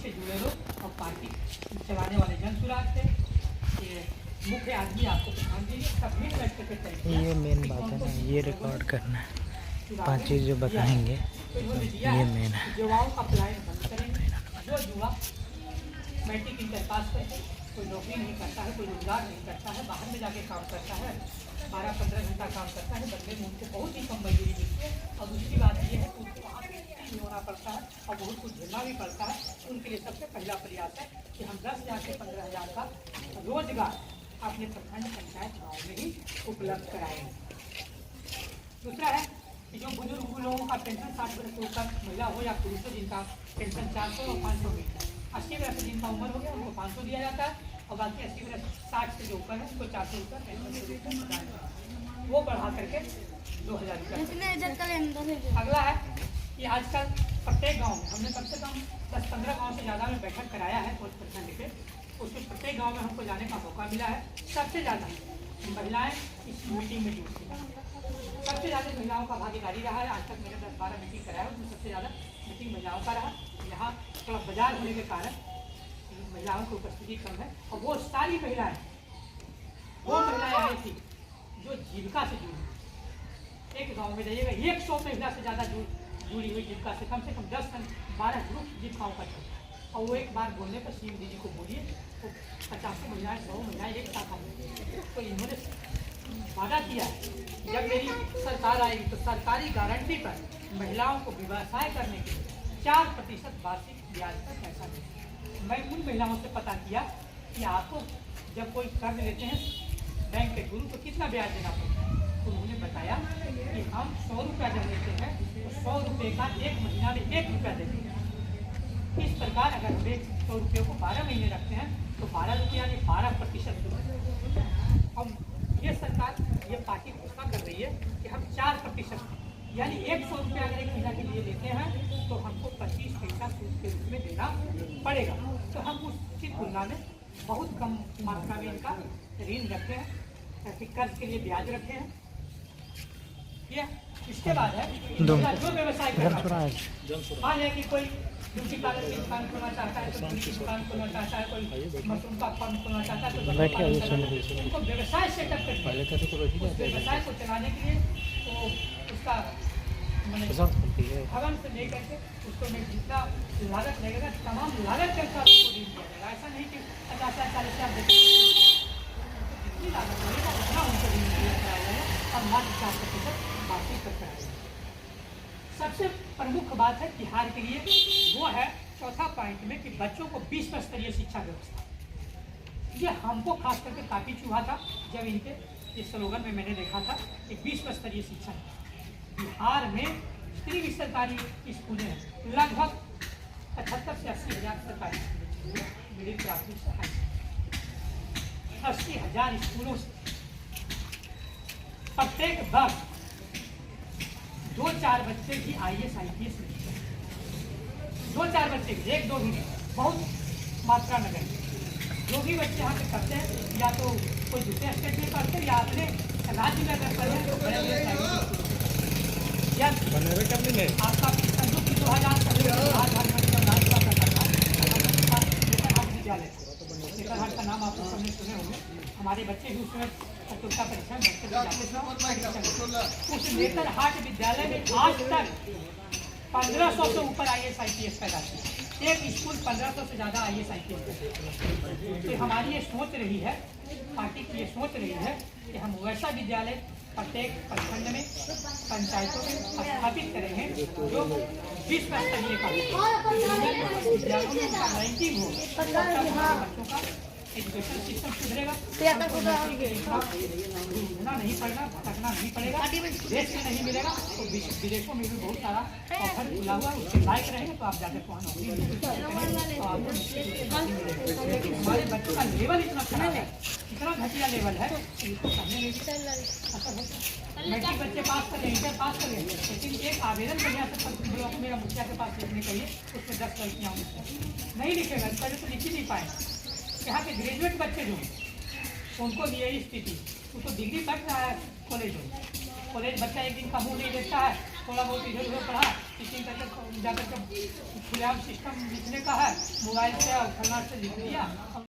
से जुड़े लोग और पार्टी चलाने वाले जन सुराग थे। ये मुख्य आदमी आपको प्रधान जी सब मिल बैठ के तय किया। ये मेन बात है ना, ये रिकॉर्ड करना है। 5 चीज़ जो बताएंगे ये मेन है। युवाओं का पलायन बंद करेंगे। जो युवा मैट्रिक इंटर पास करके कोई नौकरी नहीं करता है, कोई रोजगार नहीं करता है, बाहर में जाके काम करता है, 12-15 घंटा काम करता है, बदले में उनको बहुत ही कम मजदूरी मिलती है। और दूसरी बात यह है कि उनको वहाँ पे भी होना पड़ता है और बहुत कुछ झेलना भी पड़ता है। उनके लिए सबसे पहला प्रयास है कि हम 10,000 से 15,000 का रोजगार अपने प्रखंड पंचायत गाँव में ही उपलब्ध कराएंगे। दूसरा है कि जो बुजुर्ग लोगों का पेंशन 60 वर्ष से ऊपर महिला हो या पुरुष हो जिनका पेंशन 400 और 500 मिलता है, 80 वर्ष से जिनका उम्र हो गया उनको 500 दिया जाता है और बाकी 80 वर्ष 60 से जो ऊपर है उनको 400 रुपये पेंशन वो बढ़ा करके 2,000 रुपये। अगला है कि आजकल प्रत्येक गांव में हमने कम से कम 10-15 गांव से ज़्यादा में बैठक कराया है प्रखंड के, उसमें प्रत्येक गांव में हमको जाने का मौका मिला है। सबसे ज़्यादा महिलाएं इस मीटिंग में जुड़ती हैं, सबसे ज़्यादा महिलाओं का भागीदारी रहा है। आज तक मैंने 10-12 मीटिंग कराया उसमें सबसे ज़्यादा मीटिंग महिलाओं का रहा। यहाँ थोड़ा बाजार होने के कारण महिलाओं की उपस्थिति कम है और वो सारी महिलाएं वो महिलाएं आई थी जो जीविका से जुड़ी। एक गांव में जाइएगा 100 महिला से ज़्यादा जुड़ी हुई जीविका से, कम 10-12 ग्रुप जीविकाओं का चलता है। और वो एक बार बोलने पर सीएम दीदी को बोलिए तो 50 महिलाएं 100 महिलाएं एक साथ आएंगी। तो इन्होंने वादा किया जब मेरी सरकार आएगी तो सरकारी गारंटी पर महिलाओं को व्यवसाय करने के लिए 4% वार्षिक ब्याज पर पैसा दें। मैं उन महिलाओं से पता किया कि आपको जब कोई कर्ज लेते हैं बैंक के थ्रू तो कितना ब्याज देना पड़ता है, तो उन्होंने बताया कि हम 100 रुपया जब लेते हैं तो 100 रुपये का एक महीना में 1 रुपया देते हैं। इस प्रकार अगर हम 100 रुपये को 12 महीने रखते हैं तो 12 रुपया यानी 12%। हम ये सरकार ये पार्टी घोषणा कर रही है कि हम 4% यानी 100 रुपया अगर एक महीना के लिए लेते हैं तो हमको 25 पैसा सूद के रूप में देना पड़ेगा। तो हम उसकी तुलना में बहुत कम मात्रा में इनका ऋण रखते हैं, ऐसे कर्ज के लिए ब्याज रखते हैं। ये इसके बाद है जो व्यवसाय करना है, मान लिया कि कोई ब्यूटी पार्लर की दुकान खोलना चाहता है, कोई की दुकान खोलना चाहता है, कोई मशरूम का फर्म खोलना चाहता है, तो उनको व्यवसाय सेटअप करके उस व्यवसाय को चलाने के लिए तो उसका भवन से लेकर के उसको में जितना लागत लगेगा तमाम लागत के अनुसार उसको ऋण दिया जाएगा। ऐसा नहीं कि 50,000-40,000 जितनी लागत लगेगा उतना उनको ऋण दिया जाएगा और मात्र 4% वार्षिक कर कराएगा। सबसे प्रमुख बात है बिहार के लिए वो है चौथा पॉइंट में कि बच्चों को 20 स्तरीय शिक्षा व्यवस्था। ये हमको खास करके काफ़ी चुहा था जब इनके इस स्लोगन में मैंने देखा था कि 20 स्तरीय शिक्षा। बिहार में जितनी भी सरकारी स्कूलें हैं लगभग 75 से 80 हज़ार सरकारी स्कूलें मिडिल प्राथमिक से हाई 80,000 स्कूलों से प्रत्येक वर्ष 2-4 बच्चे भी IAS IPS नहीं, 2-4 बच्चे 1-2 भी नहीं, बहुत मात्रा में गए। जो भी बच्चे यहाँ पे करते हैं या तो कोई दूसरे स्टेट में करते हैं या अपने राज्य में अगर पढ़े तो बड़े आपका संयुक्त 2000 विद्यालय लेकर का नाम आप सबने सुने होंगे। हमारे बच्चे भी उसमें प्रतियोगिता परीक्षा में उस नेतरहाट विद्यालय में आज तक 1500 से ऊपर IAS IPS पैदा किया। एक स्कूल 1500 से ज़्यादा IAS IPS। तो हमारी ये सोच रही है, पार्टी की ये सोच रही है कि हम वैसा विद्यालय प्रत्येक प्रखंड में पंचायतों में स्थापित करेंगे जो 20 स्तरीय का विद्यालयों में उनका रैंकिंग हो, बच्चों का एजुकेशन सिस्टम सुधरेगा, घूमना नहीं पड़ेगा, भटकना नहीं पड़ेगा, देश में नहीं मिलेगा तो विदेशों में भी बहुत सारा ऑफर खुला हुआ है, उसके लायक रहेंगे तो आप जाकर वहाँ नौकरी तो आपको लेकिन हमारे बच्चों का लेवल इतना खराब है, इतना घटिया लेवल है इसको पढ़ने में असर होता। मैट्रिक बच्चे पास कर रहे हैं, इंटर पास कर रहे हैं, लेकिन एक आवेदन बढ़िया से ब्लॉक मेरा मुखिया के पास लिखने चाहिए उसमें 10 लड़कियाँ नहीं लिखेगा, पहले तो लिख ही नहीं पाए। यहाँ के ग्रेजुएट बच्चे जो हैं उनको भी यही स्थिति, वो तो डिग्री तक रहा है कॉलेज में, कॉलेज बच्चा एक दिन का मुँह नहीं देखता है थोड़ा बहुत इधर उधर पढ़ा, टीचिंग करके जाकर के खुलेआम सिस्टम लिखने का है, मोबाइल से और फलना से लिख लिया।